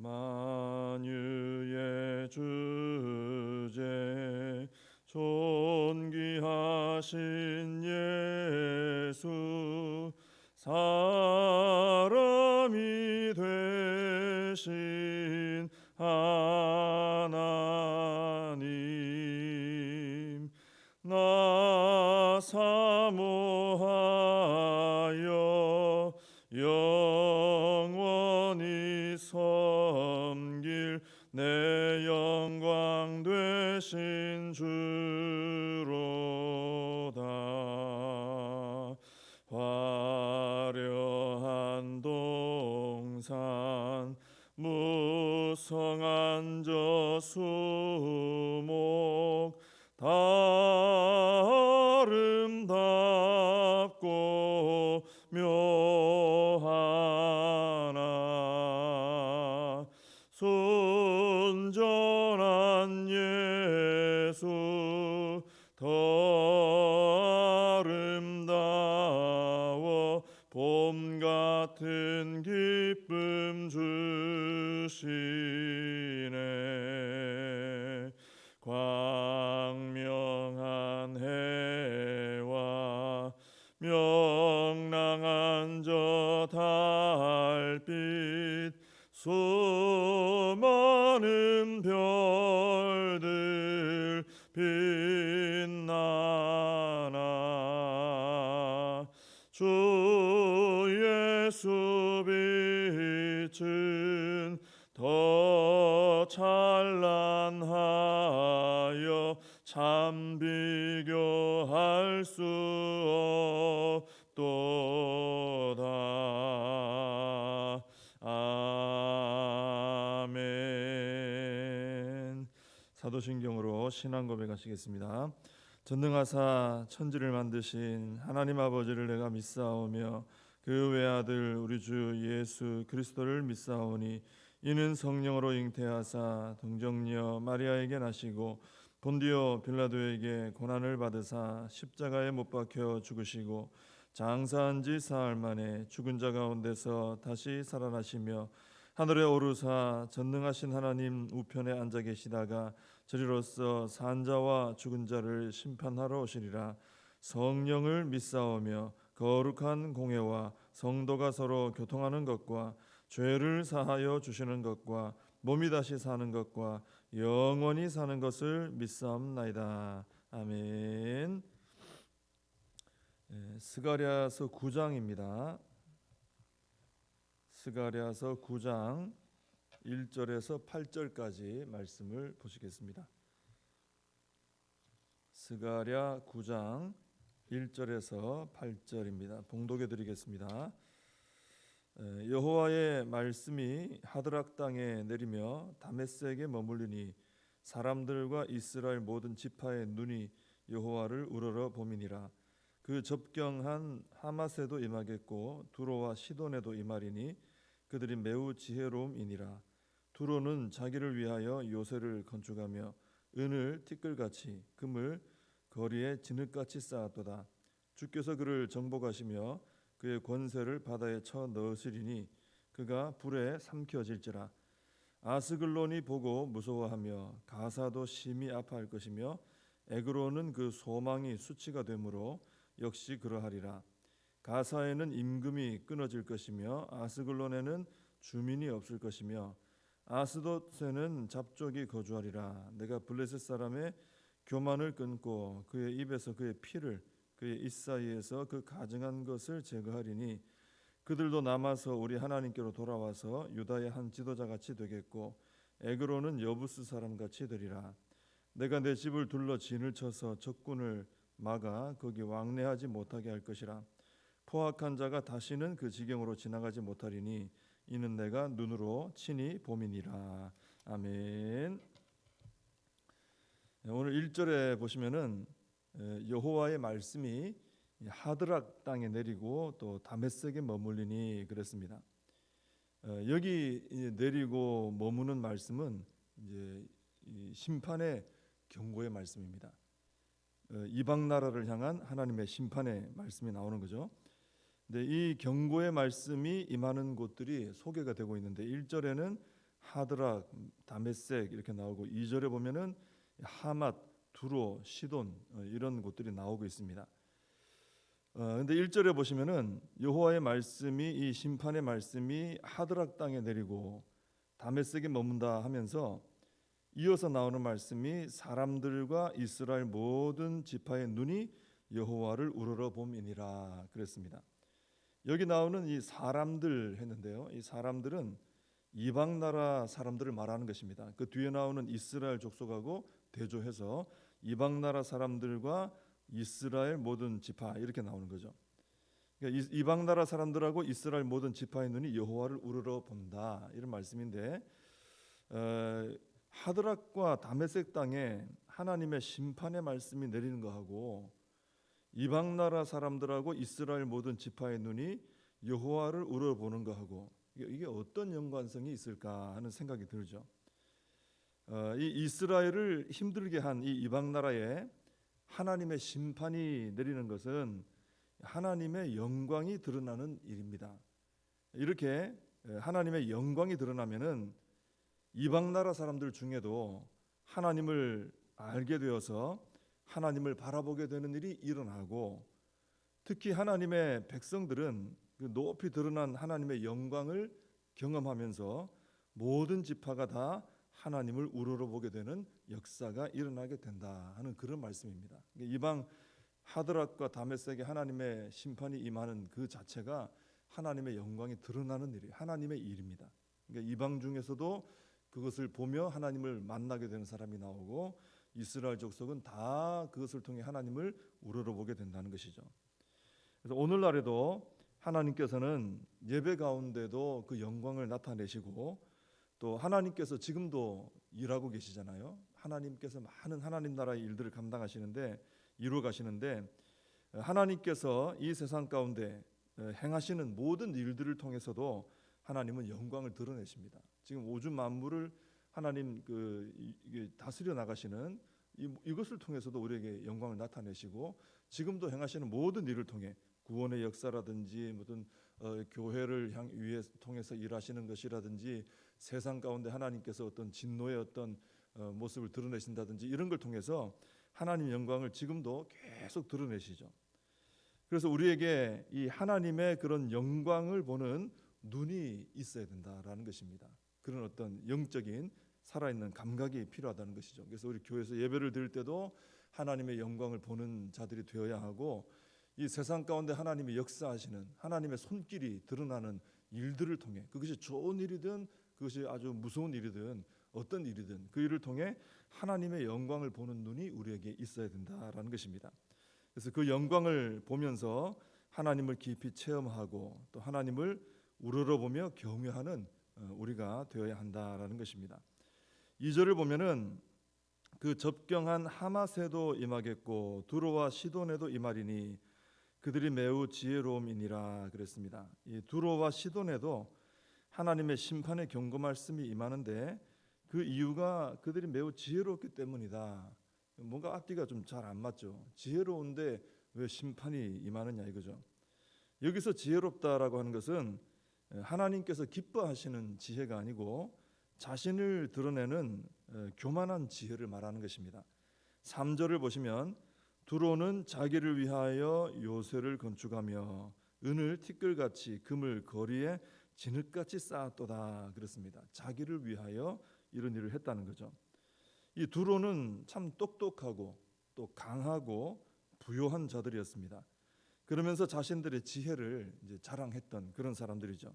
만유의 주제 존귀하신 예수 사람이 되신 하나님 나 사모하여 영원히 섬길 내 영광 되신 주로다. 화려한 동산 무성한 저수목 다 아름답고 묘하나 순전한 예수 더 아름다워 봄 같은 기쁨 주시네. 광명한 해와 명랑한 저 달빛 수많은 별들 빛나나 주 예수 빛은 더 찬란하여 참 비교할 수 없도다. 아멘. 사도신경으로 신앙 고백하시겠습니다. 전능하사 천지를 만드신 하나님 아버지를 내가 믿사오며 그 외아들 우리 주 예수 그리스도를 믿사오니 이는 성령으로 잉태하사 동정녀 마리아에게 나시고 본디오 빌라도에게 고난을 받으사 십자가에 못 박혀 죽으시고 장사한 지 사흘 만에 죽은 자 가운데서 다시 살아나시며 하늘에 오르사 전능하신 하나님 우편에 앉아 계시다가 저리로서 산자와 죽은 자를 심판하러 오시리라. 성령을 믿사오며 거룩한 공회와 성도가 서로 교통하는 것과 죄를 사하여 주시는 것과 몸이 다시 사는 것과 영원히 사는 것을 믿사옵나이다. 아멘. 스가랴서 9장입니다. 스가랴서 9장 1절에서 8절까지 말씀을 보시겠습니다. 스가랴 9장 1절에서 8절입니다. 봉독해 드리겠습니다. 여호와의 말씀이 하드락 땅에 내리며 다메섹에 머물리니 사람들과 이스라엘 모든 지파의 눈이 여호와를 우러러 봄이니라. 그 접경한 하마세도 임하겠고 두로와 시돈에도 임하리니 그들이 매우 지혜로움이니라. 두로는 자기를 위하여 요새를 건축하며 은을 티끌같이 금을 거리에 진흙같이 쌓았도다. 주께서 그를 정복하시며 그의 권세를 바다에 쳐 넣으시리니 그가 불에 삼켜질지라. 아스글론이 보고 무서워하며 가사도 심히 아파할 것이며 에그로는 그 소망이 수치가 되므로 역시 그러하리라. 가사에는 임금이 끊어질 것이며 아스글론에는 주민이 없을 것이며 아스돗에는 잡족이 거주하리라. 내가 블레셋 사람의 교만을 끊고 그의 입에서 그의 피를 그의 입 사이에서 그 가증한 것을 제거하리니 그들도 남아서 우리 하나님께로 돌아와서 유다의 한 지도자같이 되겠고 에그로는 여부스 사람같이 되리라. 내가 내 집을 둘러 진을 쳐서 적군을 막아 거기 왕래하지 못하게 할 것이라. 포악한 자가 다시는 그 지경으로 지나가지 못하리니 이는 내가 눈으로 친히 봄이니라. 아멘. 오늘 1절에 보시면은 여호와의 말씀이 하드락 땅에 내리고 또 다메섹에 머물리니 그랬습니다. 여기 내리고 머무는 말씀은 이제 심판의 경고의 말씀입니다. 이방 나라를 향한 하나님의 심판의 말씀이 나오는 거죠. 근데 이 경고의 말씀이 임하는 곳들이 소개가 되고 있는데 1절에는 하드락, 다메섹 이렇게 나오고 2절에 보면은 하맛, 두로, 시돈 이런 곳들이 나오고 있습니다. 근데 1절에 보시면은 여호와의 말씀이 이 심판의 말씀이 하드락 땅에 내리고 다메섹에 머문다 하면서 이어서 나오는 말씀이 사람들과 이스라엘 모든 지파의 눈이 여호와를 우러러 봄이니라 그랬습니다. 여기 나오는 이 사람들 했는데요. 이 사람들은 이방 나라 사람들을 말하는 것입니다. 그 뒤에 나오는 이스라엘 족속하고 대조해서 이방 나라 사람들과 이스라엘 모든 지파 이렇게 나오는 거죠. 그러니까 이방 나라 사람들하고 이스라엘 모든 지파의 눈이 여호와를 우러러 본다 이런 말씀인데 하드락과 다메섹 땅에 하나님의 심판의 말씀이 내리는 거하고 이방 나라 사람들하고 이스라엘 모든 지파의 눈이 여호와를 우러보는 거하고 이게 어떤 연관성이 있을까 하는 생각이 들죠. 이 이스라엘을 힘들게 한 이 이방 나라에 하나님의 심판이 내리는 것은 하나님의 영광이 드러나는 일입니다. 이렇게 하나님의 영광이 드러나면은 이방 나라 사람들 중에도 하나님을 알게 되어서 하나님을 바라보게 되는 일이 일어나고 특히 하나님의 백성들은 그 높이 드러난 하나님의 영광을 경험하면서 모든 지파가 다 하나님을 우러러보게 되는 역사가 일어나게 된다 하는 그런 말씀입니다. 이방 하드락과 다메섹에 하나님의 심판이 임하는 그 자체가 하나님의 영광이 드러나는 일이 하나님의 일입니다. 그러니까 이방 중에서도 그것을 보며 하나님을 만나게 되는 사람이 나오고 이스라엘 족속은 다 그것을 통해 하나님을 우러러보게 된다는 것이죠. 그래서 오늘날에도 하나님께서는 예배 가운데도 그 영광을 나타내시고 또 하나님께서 지금도 일하고 계시잖아요. 하나님께서 많은 하나님 나라의 일들을 감당하시는데 이루어 가시는데 하나님께서 이 세상 가운데 행하시는 모든 일들을 통해서도 하나님은 영광을 드러내십니다. 지금 우주 만물을 하나님 이게 다스려 나가시는 이것을 통해서도 우리에게 영광을 나타내시고 지금도 행하시는 모든 일을 통해 구원의 역사라든지 무슨 교회를 위해 통해서 일하시는 것이라든지 세상 가운데 하나님께서 어떤 진노의 어떤 모습을 드러내신다든지 이런 걸 통해서 하나님 영광을 지금도 계속 드러내시죠. 그래서 우리에게 이 하나님의 그런 영광을 보는 눈이 있어야 된다라는 것입니다. 그런 어떤 영적인 살아있는 감각이 필요하다는 것이죠. 그래서 우리 교회에서 예배를 드릴 때도 하나님의 영광을 보는 자들이 되어야 하고 이 세상 가운데 하나님이 역사하시는 하나님의 손길이 드러나는 일들을 통해 그것이 좋은 일이든 그것이 아주 무서운 일이든 어떤 일이든 그 일을 통해 하나님의 영광을 보는 눈이 우리에게 있어야 된다라는 것입니다. 그래서 그 영광을 보면서 하나님을 깊이 체험하고 또 하나님을 우러러보며 경외하는 우리가 되어야 한다라는 것입니다. 2절을 보면은 그 접경한 하마세도 임하겠고 두로와 시돈에도 임하리니 그들이 매우 지혜로움이니라 그랬습니다. 이 두로와 시돈에도 하나님의 심판의 경고 말씀이 임하는데 그 이유가 그들이 매우 지혜롭기 때문이다. 뭔가 앞뒤가 좀 잘 안 맞죠. 지혜로운데 왜 심판이 임하느냐 이거죠. 여기서 지혜롭다라고 하는 것은 하나님께서 기뻐하시는 지혜가 아니고 자신을 드러내는 교만한 지혜를 말하는 것입니다. 3절을 보시면 두로는 자기를 위하여 요새를 건축하며 은을 티끌같이 금을 거리에 진흙같이 쌓았도다 그렇습니다. 자기를 위하여 이런 일을 했다는 거죠. 이 두로는 참 똑똑하고 또 강하고 부요한 자들이었습니다. 그러면서 자신들의 지혜를 이제 자랑했던 그런 사람들이죠.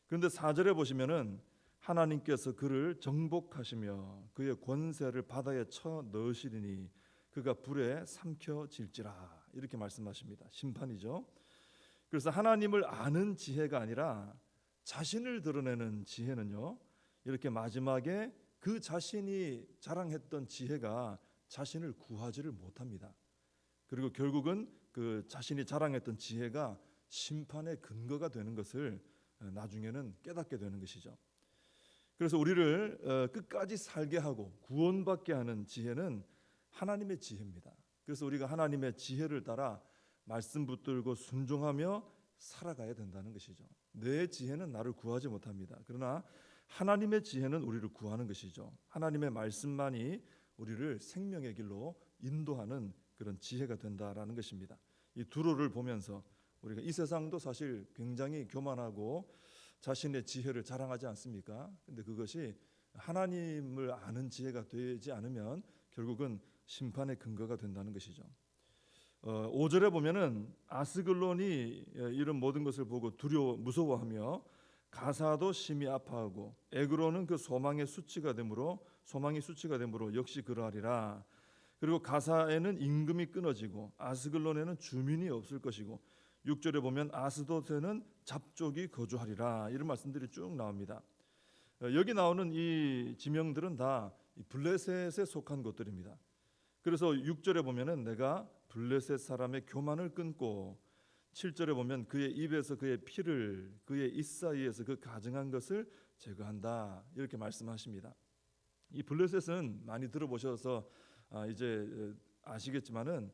그런데 4절에 보시면은 하나님께서 그를 정복하시며 그의 권세를 바다에 쳐 넣으시리니 그가 불에 삼켜질지라 이렇게 말씀하십니다. 심판이죠. 그래서 하나님을 아는 지혜가 아니라 자신을 드러내는 지혜는요. 이렇게 마지막에 그 자신이 자랑했던 지혜가 자신을 구하지를 못합니다. 그리고 결국은 그 자신이 자랑했던 지혜가 심판의 근거가 되는 것을 나중에는 깨닫게 되는 것이죠. 그래서 우리를 끝까지 살게 하고 구원받게 하는 지혜는 하나님의 지혜입니다. 그래서 우리가 하나님의 지혜를 따라 말씀 붙들고 순종하며 살아가야 된다는 것이죠. 내 지혜는 나를 구하지 못합니다. 그러나 하나님의 지혜는 우리를 구하는 것이죠. 하나님의 말씀만이 우리를 생명의 길로 인도하는 그런 지혜가 된다라는 것입니다. 이 두로를 보면서 우리가 이 세상도 사실 굉장히 교만하고 자신의 지혜를 자랑하지 않습니까? 근데 그것이 하나님을 아는 지혜가 되지 않으면 결국은 심판의 근거가 된다는 것이죠. 5절에 보면은 아스글론이 이런 모든 것을 보고 무서워하며 가사도 심히 아파하고 에그로는 그 소망이 수치가 되므로 역시 그러하리라. 그리고 가사에는 임금이 끊어지고 아스글론에는 주민이 없을 것이고 6절에 보면 아스돗에는 잡족이 거주하리라. 이런 말씀들이 쭉 나옵니다. 여기 나오는 이 지명들은 다 블레셋에 속한 것들입니다. 그래서 6절에 보면은 내가 블레셋 사람의 교만을 끊고 7절에 보면 그의 입에서 그의 피를 그의 입 사이에서 그 가증한 것을 제거한다. 이렇게 말씀하십니다. 이 블레셋은 많이 들어보셔서 이제 아시겠지만은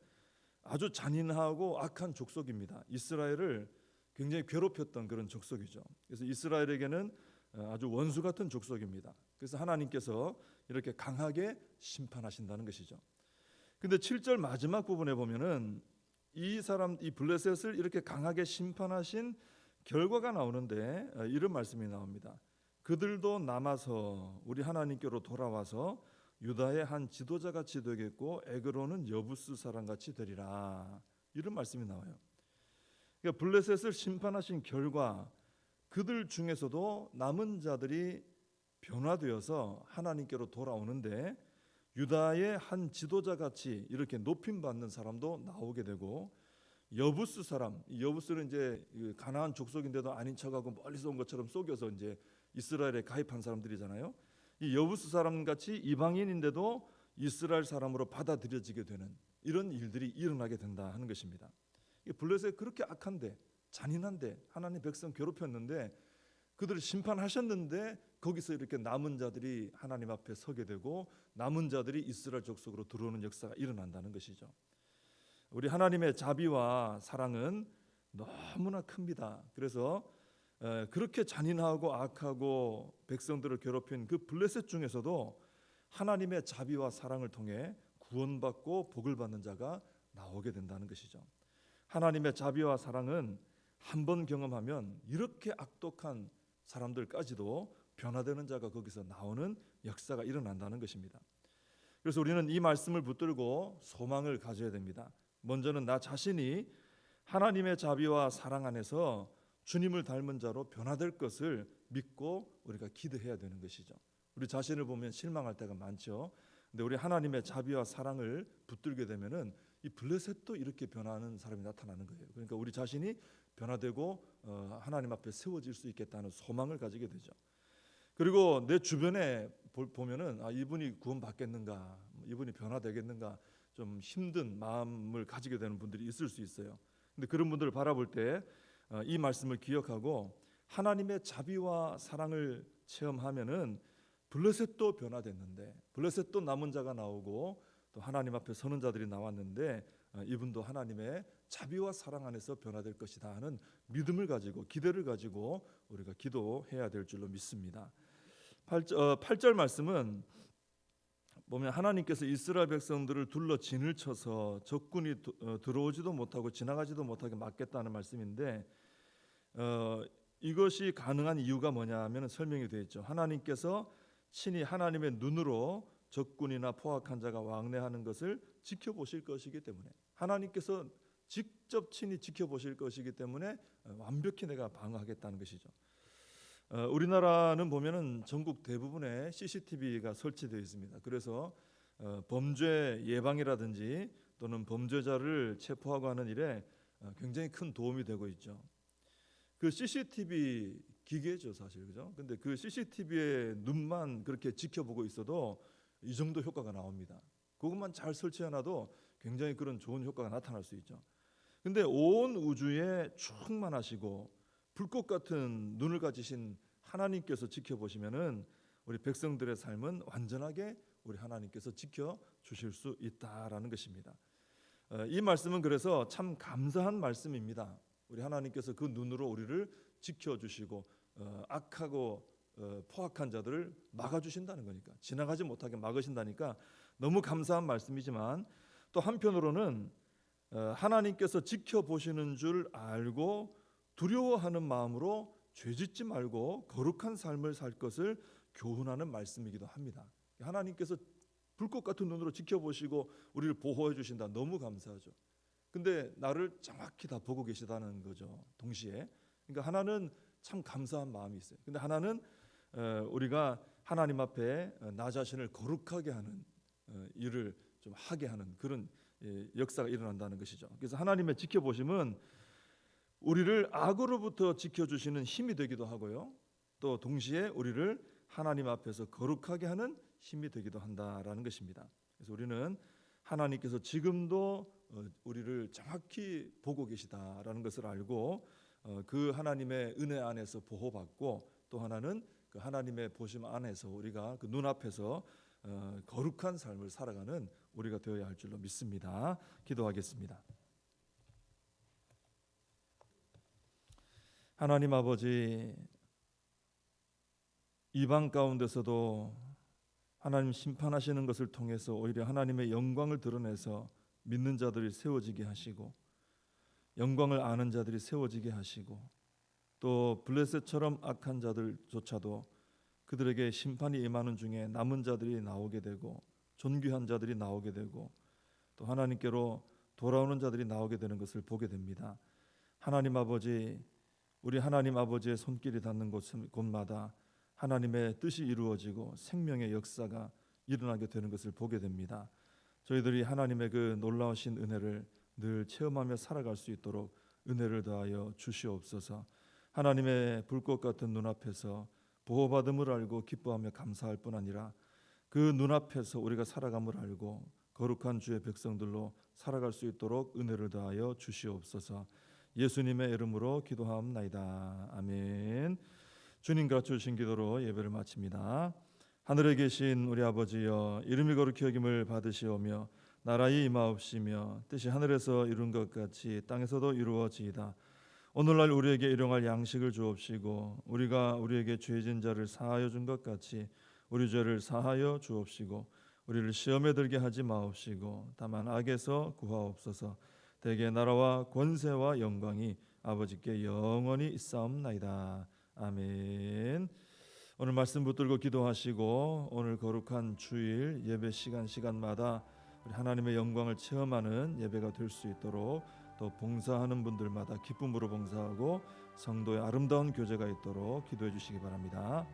아주 잔인하고 악한 족속입니다. 이스라엘을 굉장히 괴롭혔던 그런 족속이죠. 그래서 이스라엘에게는 아주 원수 같은 족속입니다. 그래서 하나님께서 이렇게 강하게 심판하신다는 것이죠. 근데 7절 마지막 부분에 보면은 이 블레셋을 이렇게 강하게 심판하신 결과가 나오는데 이런 말씀이 나옵니다. 그들도 남아서 우리 하나님께로 돌아와서 유다의 한 지도자 같이 되겠고 에그로는 여부스 사람 같이 되리라. 이런 말씀이 나와요. 그러니까 블레셋을 심판하신 결과 그들 중에서도 남은 자들이 변화되어서 하나님께로 돌아오는데 유다의 한 지도자 같이 이렇게 높임 받는 사람도 나오게 되고 여부스 사람, 여부스는 이제 가나안 족속인데도 아닌 척하고 멀리서 온 것처럼 속여서 이제 이스라엘에 가입한 사람들이잖아요. 이 여부스 사람 같이 이방인인데도 이스라엘 사람으로 받아들여지게 되는 이런 일들이 일어나게 된다 하는 것입니다. 블레셋이 그렇게 악한데 잔인한데 하나님 백성 괴롭혔는데 그들을 심판하셨는데 거기서 이렇게 남은 자들이 하나님 앞에 서게 되고 남은 자들이 이스라엘 족속으로 들어오는 역사가 일어난다는 것이죠. 우리 하나님의 자비와 사랑은 너무나 큽니다. 그래서 그렇게 잔인하고 악하고 백성들을 괴롭힌 그 블레셋 중에서도 하나님의 자비와 사랑을 통해 구원받고 복을 받는 자가 나오게 된다는 것이죠. 하나님의 자비와 사랑은 한 번 경험하면 이렇게 악독한 사람들까지도 변화되는 자가 거기서 나오는 역사가 일어난다는 것입니다. 그래서 우리는 이 말씀을 붙들고 소망을 가져야 됩니다. 먼저는 나 자신이 하나님의 자비와 사랑 안에서 주님을 닮은 자로 변화될 것을 믿고 우리가 기도해야 되는 것이죠. 우리 자신을 보면 실망할 때가 많죠. 근데 우리 하나님의 자비와 사랑을 붙들게 되면은 이 블레셋도 이렇게 변화하는 사람이 나타나는 거예요. 그러니까 우리 자신이 변화되고 하나님 앞에 세워질 수 있겠다는 소망을 가지게 되죠. 그리고 내 주변에 보면은 이분이 구원받겠는가, 이분이 변화되겠는가 좀 힘든 마음을 가지게 되는 분들이 있을 수 있어요. 근데 그런 분들을 바라볼 때 이 말씀을 기억하고 하나님의 자비와 사랑을 체험하면은 블레셋도 변화됐는데 블레셋도 남은 자가 나오고 또 하나님 앞에 서는 자들이 나왔는데 이분도 하나님의 자비와 사랑 안에서 변화될 것이다 하는 믿음을 가지고 기대를 가지고 우리가 기도해야 될 줄로 믿습니다. 8절 말씀은 보면 하나님께서 이스라엘 백성들을 둘러 진을 쳐서 적군이 들어오지도 못하고 지나가지도 못하게 막겠다는 말씀인데 이것이 가능한 이유가 뭐냐 하면 설명이 되어 있죠. 하나님께서 친히 하나님의 눈으로 적군이나 포악한 자가 왕래하는 것을 지켜보실 것이기 때문에 하나님께서 직접 친히 지켜보실 것이기 때문에 완벽히 내가 방어하겠다는 것이죠. 우리나라는 보면은 전국 대부분에 CCTV가 설치되어 있습니다. 그래서 범죄 예방이라든지 또는 범죄자를 체포하고 하는 일에 굉장히 큰 도움이 되고 있죠. 그 CCTV 기계죠, 사실, 그죠? 근데 그 CCTV의 눈만 그렇게 지켜보고 있어도 이 정도 효과가 나옵니다. 그것만 잘 설치해놔도 굉장히 그런 좋은 효과가 나타날 수 있죠. 근데 온 우주에 충만하시고 불꽃 같은 눈을 가지신 하나님께서 지켜보시면은 우리 백성들의 삶은 완전하게 우리 하나님께서 지켜 주실 수 있다라는 것입니다. 이 말씀은 그래서 참 감사한 말씀입니다. 우리 하나님께서 그 눈으로 우리를 지켜주시고 악하고 포악한 자들을 막아주신다는 거니까, 지나가지 못하게 막으신다니까 너무 감사한 말씀이지만, 또 한편으로는 하나님께서 지켜보시는 줄 알고 두려워하는 마음으로 죄짓지 말고 거룩한 삶을 살 것을 교훈하는 말씀이기도 합니다. 하나님께서 불꽃 같은 눈으로 지켜보시고 우리를 보호해 주신다. 너무 감사하죠. 근데 나를 정확히 다 보고 계시다는 거죠. 동시에. 그러니까 하나는 참 감사한 마음이 있어요. 근데 하나는 우리가 하나님 앞에 나 자신을 거룩하게 하는 일을 좀 하게 하는 그런 역사가 일어난다는 것이죠. 그래서 하나님의 지켜보심은 우리를 악으로부터 지켜주시는 힘이 되기도 하고요, 또 동시에 우리를 하나님 앞에서 거룩하게 하는 힘이 되기도 한다라는 것입니다. 그래서 우리는 하나님께서 지금도 우리를 정확히 보고 계시다라는 것을 알고 그 하나님의 은혜 안에서 보호받고, 또 하나는 그 하나님의 보심 안에서 우리가 그 눈앞에서 거룩한 삶을 살아가는 우리가 되어야 할 줄로 믿습니다. 기도하겠습니다. 하나님 아버지, 이방 가운데서도 하나님 심판하시는 것을 통해서 오히려 하나님의 영광을 드러내서 믿는 자들이 세워지게 하시고, 영광을 아는 자들이 세워지게 하시고, 또 블레셋처럼 악한 자들조차도 그들에게 심판이 임하는 중에 남은 자들이 나오게 되고, 존귀한 자들이 나오게 되고, 또 하나님께로 돌아오는 자들이 나오게 되는 것을 보게 됩니다. 하나님 아버지, 우리 하나님 아버지의 손길이 닿는 곳마다 하나님의 뜻이 이루어지고 생명의 역사가 일어나게 되는 것을 보게 됩니다. 저희들이 하나님의 그 놀라우신 은혜를 늘 체험하며 살아갈 수 있도록 은혜를 더하여 주시옵소서. 하나님의 불꽃 같은 눈앞에서 보호받음을 알고 기뻐하며 감사할 뿐 아니라 그 눈앞에서 우리가 살아감을 알고 거룩한 주의 백성들로 살아갈 수 있도록 은혜를 더하여 주시옵소서. 예수님의 이름으로 기도하옵나이다. 아멘. 주님 가르쳐주신 기도로 예배를 마칩니다. 하늘에 계신 우리 아버지여, 이름이 거룩히 여김을 받으시오며 나라의 임하옵시며 뜻이 하늘에서 이룬 것 같이 땅에서도 이루어지이다. 오늘날 우리에게 일용할 양식을 주옵시고, 우리가 우리에게 죄진 자를 사하여 준 것 같이 우리 죄를 사하여 주옵시고, 우리를 시험에 들게 하지 마옵시고 다만 악에서 구하옵소서. 대개 나라와 권세와 영광이 아버지께 영원히 있사옵나이다. 아멘. 오늘 말씀 붙들고 기도하시고, 오늘 거룩한 주일 예배 시간마다 우리 하나님의 영광을 체험하는 예배가 될 수 있도록, 또 봉사하는 분들마다 기쁨으로 봉사하고 성도의 아름다운 교제가 있도록 기도해 주시기 바랍니다.